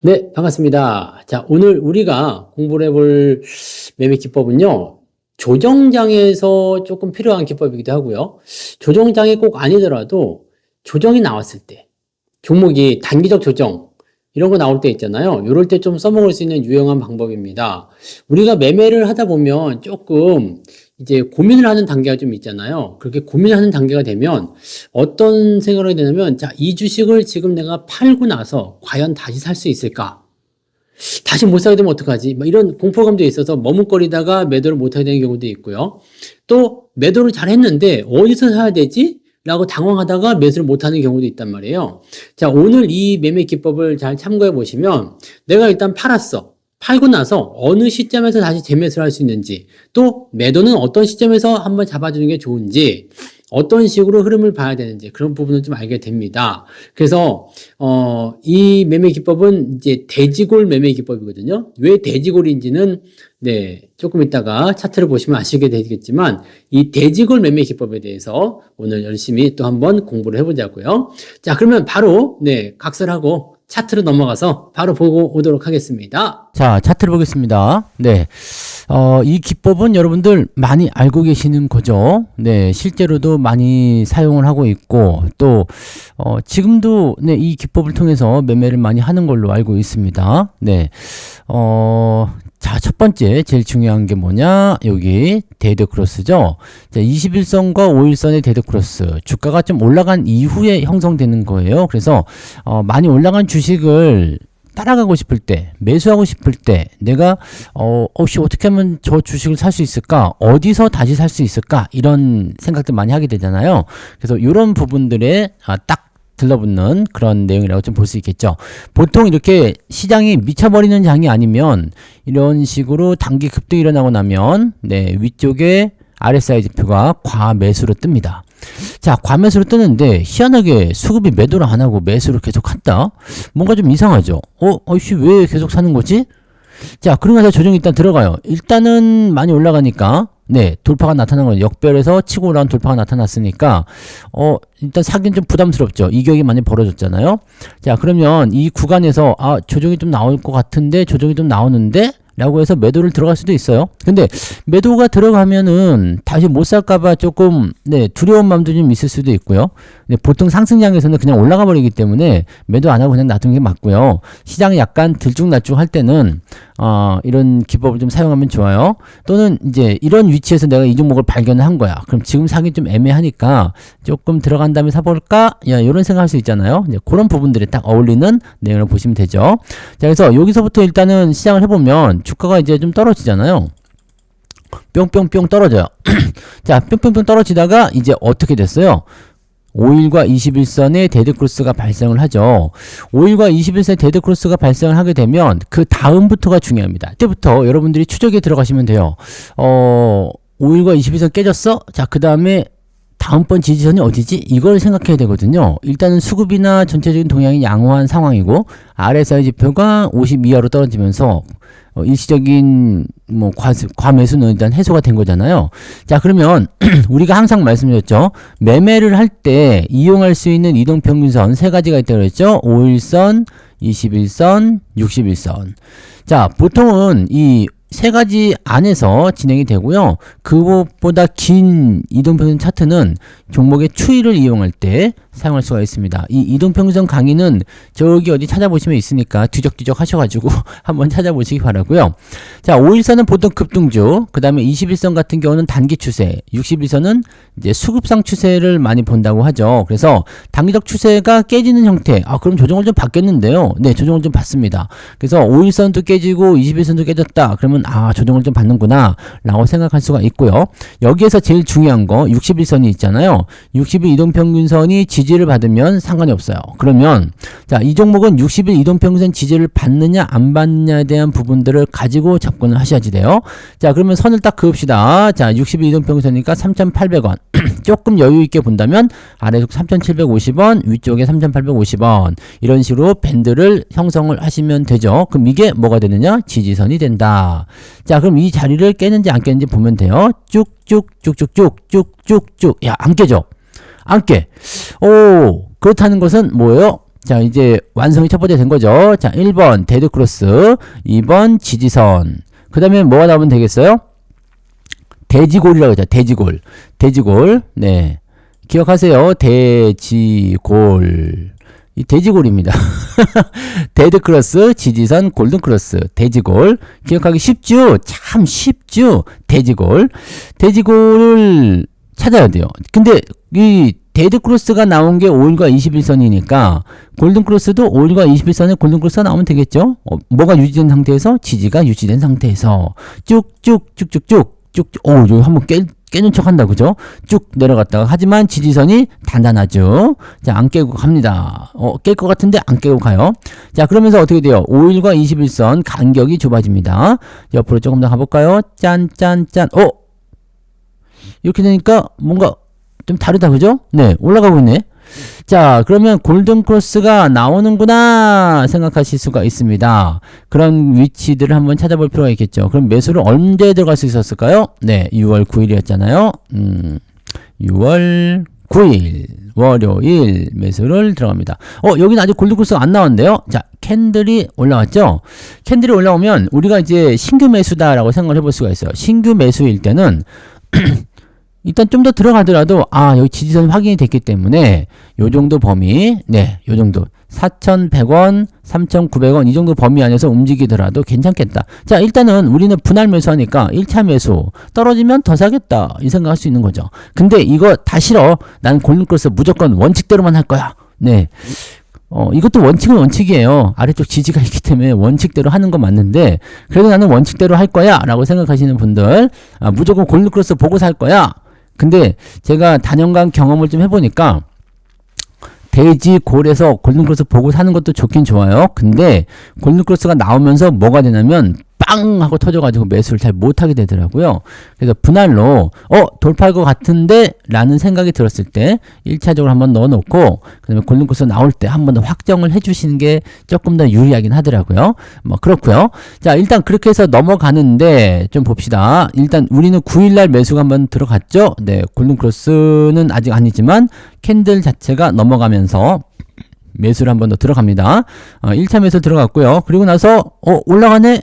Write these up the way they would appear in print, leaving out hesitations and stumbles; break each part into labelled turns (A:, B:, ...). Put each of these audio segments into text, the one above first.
A: 네, 반갑습니다. 자, 오늘 우리가 공부를 해볼 매매 기법은요, 조정장에서 조금 필요한 기법이기도 하고요. 조정장이 꼭 아니더라도 조정이 나왔을 때, 종목이 단기적 조정, 이런 거 나올 때 있잖아요. 이럴 때 좀 써먹을 수 있는 유용한 방법입니다. 우리가 매매를 하다 보면 조금 이제 고민을 하는 단계가 좀 있잖아요. 그렇게 고민하는 단계가 되면 어떤 생각을 하게 되냐면, 자, 이 주식을 지금 내가 팔고 나서 과연 다시 살 수 있을까? 다시 못 사게 되면 어떡하지? 막 이런 공포감도 있어서 머뭇거리다가 매도를 못 하게 되는 경우도 있고요. 또 매도를 잘 했는데 어디서 사야 되지? 라고 당황하다가 매수를 못 하는 경우도 있단 말이에요. 자, 오늘 이 매매 기법을 잘 참고해 보시면 내가 일단 팔았어. 팔고 나서 어느 시점에서 다시 재매수를 할 수 있는지, 또 매도는 어떤 시점에서 한번 잡아주는 게 좋은지, 어떤 식으로 흐름을 봐야 되는지 그런 부분을 좀 알게 됩니다. 그래서 이 매매 기법은 이제 대지골 매매 기법이거든요. 왜 대지골인지는 조금 이따가 차트를 보시면 아시게 되겠지만, 이 대지골 매매 기법에 대해서 오늘 열심히 또 한번 공부를 해보자고요. 자, 그러면 바로 각설하고 차트로 넘어가서 바로 보고 오도록 하겠습니다.
B: 자, 차트를 보겠습니다. 이 기법은 여러분들 많이 알고 계시는 거죠. 실제로도 많이 사용을 하고 있고, 또, 지금도, 이 기법을 통해서 매매를 많이 하는 걸로 알고 있습니다. 자, 첫 번째, 제일 중요한 게 뭐냐? 여기, 데드크로스죠? 자, 21선과 5일선의 데드크로스. 주가가 좀 올라간 이후에 형성되는 거예요. 그래서, 많이 올라간 주식을 따라가고 싶을 때, 매수하고 싶을 때, 내가, 혹시 어떻게 하면 저 주식을 살 수 있을까? 어디서 다시 살 수 있을까? 이런 생각들 많이 하게 되잖아요. 그래서 이런 부분들에 딱 들러붙는 그런 내용이라고 좀 볼 수 있겠죠. 보통 이렇게 시장이 미쳐버리는 장이 아니면 이런 식으로 단기 급등이 일어나고 나면 위쪽에 RSI 지표가 과매수로 뜹니다. 자, 과매수로 뜨는데 희한하게 수급이 매도를 안 하고 매수를 계속 한다? 뭔가 좀 이상하죠. 어이씨 왜 계속 사는 거지? 자, 그러고 나서 조정이 일단 들어가요. 일단은 많이 올라가니까 돌파가 나타난 거예요. 역별에서 치고 올라온 돌파가 나타났으니까 일단 사기는 좀 부담스럽죠. 이격이 많이 벌어졌잖아요. 자, 그러면 이 구간에서 조정이 좀 나올 것 같은데, 조정이 좀 나오는데 라고 해서 매도를 들어갈 수도 있어요. 근데 매도가 들어가면은 다시 못 살까봐 조금 두려운 마음도 좀 있을 수도 있고요. 보통 상승장에서는 그냥 올라가 버리기 때문에 매도 안 하고 그냥 놔두는 게 맞고요. 시장이 약간 들쭉날쭉 할 때는 이런 기법을 좀 사용하면 좋아요. 또는 이제 이런 위치에서 내가 이 종목을 발견을 한 거야. 그럼 지금 사기 좀 애매하니까 조금 들어간 다음에 사볼까? 이런 생각할 수 있잖아요. 이제 그런 부분들이 딱 어울리는 내용을 보시면 되죠. 자, 그래서 여기서부터 일단은 시작을 해보면 주가가 이제 좀 떨어지잖아요. 뿅뿅뿅 떨어져요. 자, 뿅뿅뿅 떨어지다가 이제 어떻게 됐어요? 5일과 21선의 데드크로스가 발생을 하죠. 5일과 21선의 데드크로스가 발생을 하게 되면 그 다음부터가 중요합니다. 그때부터 여러분들이 추적에 들어가시면 돼요. 5일과 21선 깨졌어? 자, 그 다음에 다음번 지지선이 어디지? 이걸 생각해야 되거든요. 일단은 수급이나 전체적인 동향이 양호한 상황이고 RSI 지표가 50 이하로 떨어지면서 일시적인 과매수는 일단 해소가 된 거잖아요. 자, 그러면 우리가 항상 말씀드렸죠. 매매를 할 때 이용할 수 있는 이동평균선 세 가지가 있다고 그랬죠. 5일선, 21선, 61선. 자, 보통은 이 세 가지 안에서 진행이 되고요. 그것보다 긴 이동평균 차트는 종목의 추이를 이용할 때 사용할 수가 있습니다. 이 이동평균선 강의는 저기 어디 찾아보시면 있으니까 뒤적뒤적 하셔가지고 한번 찾아보시기 바라고요. 자, 5일선은 보통 급등주, 그 다음에 21선 같은 경우는 단기 추세, 61선은 이제 수급상 추세를 많이 본다고 하죠. 그래서 단기적 추세가 깨지는 형태, 그럼 조정을 좀 받겠는데요. 조정을 좀 받습니다. 그래서 5일선도 깨지고 21선도 깨졌다. 그러면 조정을 좀 받는구나 라고 생각할 수가 있고요. 여기에서 제일 중요한 거 61선이 있잖아요. 60일 이동평균선이 지지를 받으면 상관이 없어요. 그러면 자, 이 종목은 60일 이동평균선 지지를 받느냐 안 받느냐에 대한 부분들을 가지고 접근을 하셔야지 돼요. 자, 그러면 선을 딱 그읍시다. 자, 60일 이동평균선이니까 3,800원. 조금 여유 있게 본다면 아래쪽 3,750원, 위쪽에 3,850원. 이런 식으로 밴드를 형성을 하시면 되죠. 그럼 이게 뭐가 되느냐? 지지선이 된다. 자, 그럼 이 자리를 깨는지 안 깨는지 보면 돼요. 쭉쭉쭉쭉쭉쭉쭉쭉. 야, 안 깨죠? 안 깨. 그렇다는 것은 뭐예요? 자, 이제 완성이 첫 번째 된 거죠. 자, 1번 데드 크로스, 2번 지지선. 그 다음에 뭐가 나오면 되겠어요? 대지골이라고 하죠. 대지골. 대지골. 네. 기억하세요. 대지골. 이 돼지골입니다. 데드 크로스, 지지선, 골든 크로스, 돼지골. 기억하기 쉽죠? 참 쉽죠? 돼지골. 돼지골을 찾아야 돼요. 근데 이 데드 크로스가 나온 게 5일과 21선이니까 골든 크로스도 5일과 21선에 골든 크로스가 나오면 되겠죠? 뭐가 유지된 상태에서? 지지가 유지된 상태에서 쭉쭉쭉쭉쭉 여기 한번 깨는 척 한다, 그죠? 쭉 내려갔다가, 하지만 지지선이 단단하죠? 자, 안 깨고 갑니다. 깰 것 같은데 안 깨고 가요. 자, 그러면서 어떻게 돼요? 5일과 21선 간격이 좁아집니다. 옆으로 조금 더 가볼까요? 짠. 이렇게 되니까 뭔가 좀 다르다, 그죠? 네, 올라가고 있네. 자, 그러면 골든 크로스가 나오는구나 생각하실 수가 있습니다. 그런 위치들을 한번 찾아볼 필요가 있겠죠. 그럼 매수를 언제 들어갈 수 있었을까요? 네, 6월 9일이었잖아요. 6월 9일 월요일 매수를 들어갑니다. 여기는 아직 골든 크로스가 안 나왔는데요. 자, 캔들이 올라왔죠. 캔들이 올라오면 우리가 이제 신규 매수다라고 생각을 해볼 수가 있어요. 신규 매수일 때는 일단 좀 더 들어가더라도 여기 지지선이 확인이 됐기 때문에 요 정도 범위, 네, 요 정도 4,100원, 3,900원 이 정도 범위 안에서 움직이더라도 괜찮겠다. 자, 일단은 우리는 분할 매수하니까 1차 매수 떨어지면 더 사겠다 이 생각할 수 있는 거죠. 근데 이거 다 싫어. 나는 골든 크로스 무조건 원칙대로만 할 거야. 네. 이것도 원칙은 원칙이에요. 아래쪽 지지가 있기 때문에 원칙대로 하는 건 맞는데, 그래도 나는 원칙대로 할 거야 라고 생각하시는 분들, 무조건 골든 크로스 보고 살 거야. 근데 제가 단연간 경험을 좀 해보니까 돼지골에서 골든 크로스 보고 사는 것도 좋긴 좋아요. 근데 골든 크로스가 나오면서 뭐가 되냐면 빵 하고 터져가지고 매수를 잘 못하게 되더라고요. 그래서 분할로 돌파할 것 같은데 라는 생각이 들었을 때 1차적으로 한번 넣어놓고 그 다음에 골든 크로스 나올 때 한 번 더 확정을 해주시는 게 조금 더 유리하긴 하더라고요. 뭐 그렇고요. 자, 일단 그렇게 해서 넘어가는데 좀 봅시다. 일단 우리는 9일날 매수가 한번 들어갔죠. 네, 골든 크로스는 아직 아니지만 캔들 자체가 넘어가면서 매수를 한번 더 들어갑니다. 1차 매수 들어갔고요. 그리고 나서 올라가네.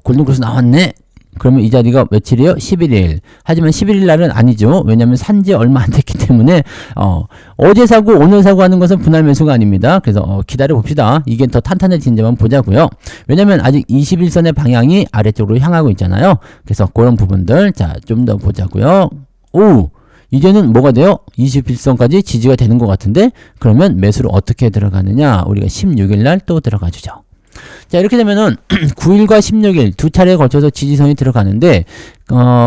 B: 골든 크로스 나왔네. 그러면 이 자리가 며칠이에요? 11일. 하지만 11일 날은 아니죠. 왜냐면 산지 얼마 안 됐기 때문에 어제 사고 오늘 사고 하는 것은 분할 매수가 아닙니다. 그래서 기다려 봅시다. 이게 더 탄탄해진지만 보자고요. 왜냐면 아직 21선의 방향이 아래쪽으로 향하고 있잖아요. 그래서 그런 부분들 좀 더 보자고요. 이제는 뭐가 돼요? 21선까지 지지가 되는 것 같은데, 그러면 매수를 어떻게 들어가느냐? 우리가 16일 날 또 들어가 주죠. 자, 이렇게 되면은 9일과 16일 두 차례에 걸쳐서 지지선이 들어가는데,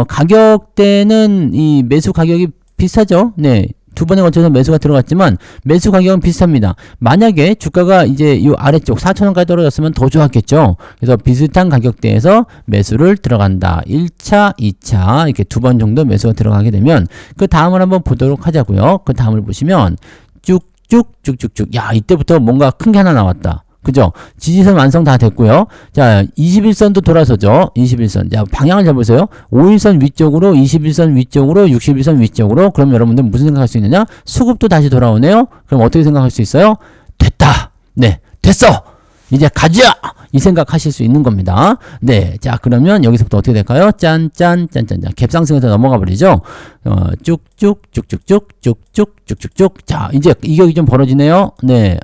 B: 가격대는 이 매수 가격이 비슷하죠. 네. 두 번에 걸쳐서 매수가 들어갔지만 매수 가격은 비슷합니다. 만약에 주가가 이제 이 아래쪽 4,000원까지 떨어졌으면 더 좋았겠죠. 그래서 비슷한 가격대에서 매수를 들어간다. 1차, 2차 이렇게 두 번 정도 매수가 들어가게 되면 그 다음을 한번 보도록 하자고요. 그 다음을 보시면 쭉쭉쭉쭉쭉. 야, 이때부터 뭔가 큰 게 하나 나왔다. 그죠? 지지선 완성 다 됐고요. 자, 21선도 돌아서죠. 21선. 자, 방향을 잘 보세요. 5일선 위쪽으로, 21선 위쪽으로, 61선 위쪽으로. 그럼 여러분들 무슨 생각할 수 있느냐? 수급도 다시 돌아오네요. 그럼 어떻게 생각할 수 있어요? 됐다. 네, 됐어. 이제 가자! 이 생각 하실 수 있는 겁니다. 네. 자, 그러면 여기서부터 어떻게 될까요? 짠짠. 갭상승에서 넘어가 버리죠. 쭉쭉쭉쭉쭉쭉쭉쭉쭉. 자, 이제 이격이 좀 벌어지네요. 네.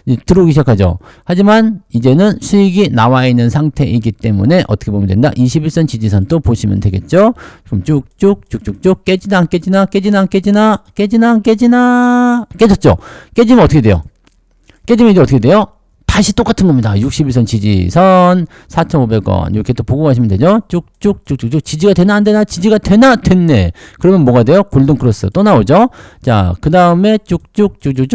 B: 이제 들어오기 시작하죠. 하지만 이제는 수익이 나와 있는 상태이기 때문에 어떻게 보면 된다? 21선 지지선 또 보시면 되겠죠? 그럼 쭉쭉쭉쭉쭉. 깨지나 안 깨지나? 깨졌죠? 깨지면 어떻게 돼요? 깨지면 이제 어떻게 돼요? 다시 똑같은 겁니다. 61선 지지선 4,500원 이렇게 또 보고 가시면 되죠. 쭉쭉쭉쭉 지지가 되나 안 되나? 지지가 되나? 됐네. 그러면 뭐가 돼요? 골든 크로스 또 나오죠. 자, 그 다음에 쭉쭉쭉쭉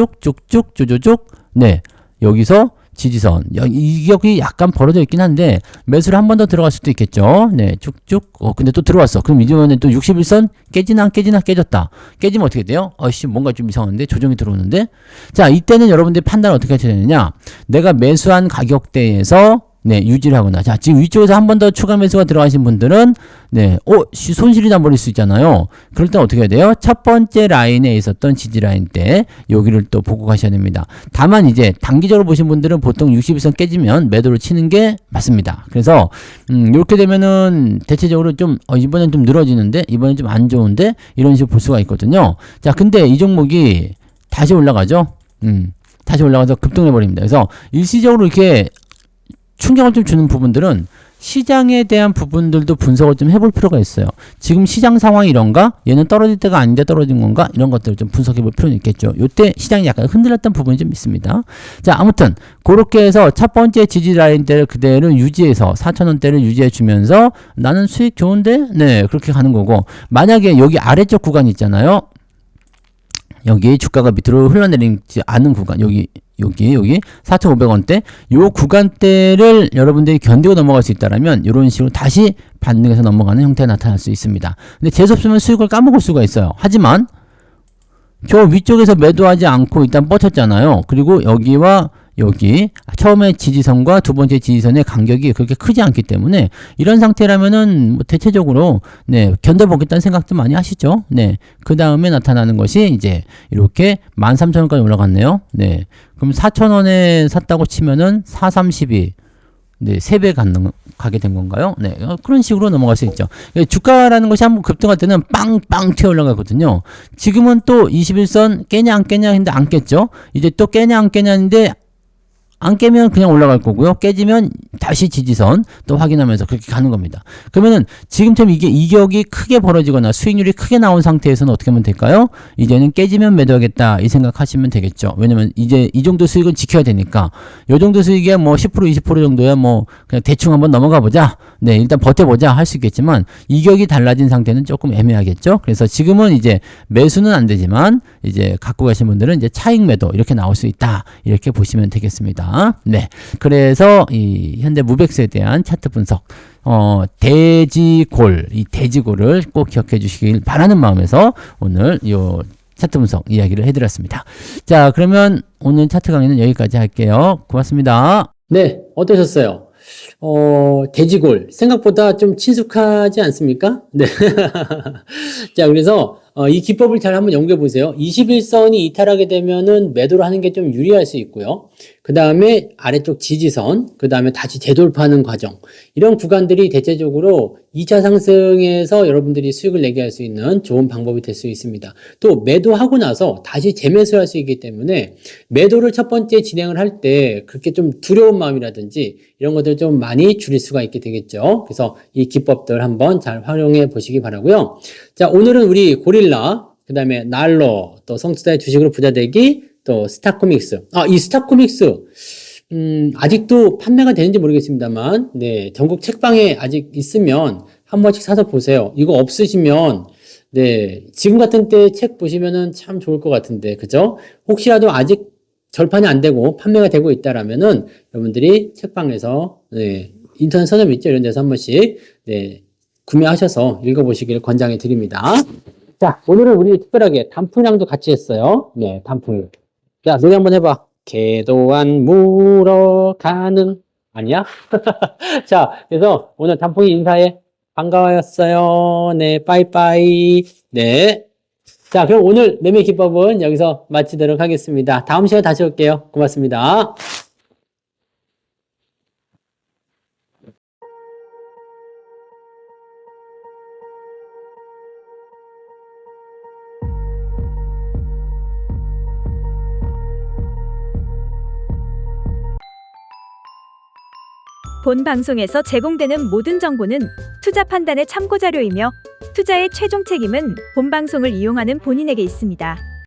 B: 네, 여기서 지지선 이격이 약간 벌어져 있긴 한데 매수를 한 번 더 들어갈 수도 있겠죠. 네, 쭉쭉. 근데 또 들어왔어. 그럼 이제는 또 61선 깨지나 깨졌다. 깨지면 어떻게 돼요? 뭔가 좀 이상한데 조정이 들어오는데. 자, 이때는 여러분들이 판단을 어떻게 하셔야 되느냐? 내가 매수한 가격대에서 네, 유지를 하거나. 자, 지금 위쪽에서 한 번 더 추가 매수가 들어가신 분들은 네, 손실이 나버릴 수 있잖아요. 그럴 때 어떻게 해야 돼요? 첫 번째 라인에 있었던 지지 라인 때 여기를 또 보고 가셔야 됩니다. 다만 이제 단기적으로 보신 분들은 보통 60일선 깨지면 매도를 치는 게 맞습니다. 그래서 이렇게 되면은 대체적으로 좀 이번엔 좀 늘어지는데 이번엔 좀 안 좋은데 이런 식으로 볼 수가 있거든요. 자, 근데 이 종목이 다시 올라가죠. 다시 올라가서 급등해 버립니다. 그래서 일시적으로 이렇게 충격을 좀 주는 부분들은 시장에 대한 부분들도 분석을 좀 해볼 필요가 있어요. 지금 시장 상황이 이런가? 얘는 떨어질 때가 아닌데 떨어진 건가? 이런 것들을 좀 분석해 볼 필요는 있겠죠. 요때 시장이 약간 흔들렸던 부분이 좀 있습니다. 자, 아무튼 그렇게 해서 첫 번째 지지 라인대를 그대로 유지해서 4,000원대를 유지해 주면서 나는 수익 좋은데? 네, 그렇게 가는 거고, 만약에 여기 아래쪽 구간 있잖아요. 여기 주가가 밑으로 흘러내리지 않은 구간, 여기 4,500원대 요 구간대를 여러분들이 견디고 넘어갈 수 있다라면 이런 식으로 다시 반등해서 넘어가는 형태가 나타날 수 있습니다. 근데 재수없으면 수익을 까먹을 수가 있어요. 하지만 저 위쪽에서 매도하지 않고 일단 뻗쳤잖아요. 그리고 여기와 여기 처음에 지지선과 두 번째 지지선의 간격이 그렇게 크지 않기 때문에 이런 상태라면은 뭐 대체적으로 네, 견뎌보겠다는 생각도 많이 하시죠. 네. 그 다음에 나타나는 것이 이제 이렇게 13,000원까지 올라갔네요. 네. 그럼 4,000원에 샀다고 치면은 432 네, 3배 가게 된 건가요? 네, 그런 식으로 넘어갈 수 있죠. 주가라는 것이 한번 급등할 때는 빵빵 튀어 올라가거든요. 지금은 또 21선 깨냐 안 깨냐 했는데 안 깼죠. 이제 또 깨냐 안 깨냐인데 안 깨면 그냥 올라갈 거고요. 깨지면 다시 지지선 또 확인하면서 그렇게 가는 겁니다. 그러면은 지금처럼 이게 이격이 크게 벌어지거나 수익률이 크게 나온 상태에서는 어떻게 하면 될까요? 이제는 깨지면 매도하겠다 이 생각하시면 되겠죠. 왜냐면 이제 이 정도 수익은 지켜야 되니까. 요 정도 수익이야 뭐 10% 20% 정도야 뭐 그냥 대충 한번 넘어가 보자. 네, 일단 버텨보자 할 수 있겠지만 이격이 달라진 상태는 조금 애매하겠죠. 그래서 지금은 이제 매수는 안 되지만 이제 갖고 가신 분들은 이제 차익 매도 이렇게 나올 수 있다. 이렇게 보시면 되겠습니다. 네. 그래서 이 현대 무백스에 대한 차트 분석, 돼지골, 이 돼지골을 꼭 기억해 주시길 바라는 마음에서 오늘 요 차트 분석 이야기를 해드렸습니다. 자, 그러면 오늘 차트 강의는 여기까지 할게요. 고맙습니다.
A: 네, 어떠셨어요? 돼지골. 생각보다 좀 친숙하지 않습니까? 네. 자, 그래서, 이 기법을 잘 한번 연구해 보세요. 21선이 이탈하게 되면은 매도를 하는 게 좀 유리할 수 있고요. 그 다음에 아래쪽 지지선, 그 다음에 다시 재돌파하는 과정. 이런 구간들이 대체적으로 2차 상승에서 여러분들이 수익을 내게 할 수 있는 좋은 방법이 될 수 있습니다. 또 매도하고 나서 다시 재매수할 수 있기 때문에 매도를 첫 번째 진행을 할 때 그렇게 좀 두려운 마음이라든지 이런 것들 좀 많이 줄일 수가 있게 되겠죠. 그래서 이 기법들 한번 잘 활용해 보시기 바라고요. 자, 오늘은 우리 고릴라, 그 다음에 날로, 또 성투자의 주식으로 부자 되기, 또 스타코믹스. 이 스타코믹스, 아직도 판매가 되는지 모르겠습니다만, 네, 전국 책방에 아직 있으면 한 번씩 사서 보세요. 이거 없으시면, 네, 지금 같은 때 책 보시면은 참 좋을 것 같은데, 그죠? 혹시라도 아직 절판이 안 되고 판매가 되고 있다라면은 여러분들이 책방에서, 네, 인터넷 서점 있죠? 이런 데서 한 번씩, 네, 구매하셔서 읽어보시길 권장해 드립니다. 자, 오늘은 우리 특별하게 단풍량도 같이 했어요. 네, 단풍. 자, 노래 한번 해봐. 개도안 물어가는 아니야? 자, 그래서 오늘 단풍이 인사해. 반가웠어요. 네, 빠이빠이. 네. 자, 그럼 오늘 매매 기법은 여기서 마치도록 하겠습니다. 다음 시간에 다시 올게요. 고맙습니다.
C: 본 방송에서 제공되는 모든 정보는 투자 판단의 참고 자료이며 투자의 최종 책임은 본 방송을 이용하는 본인에게 있습니다.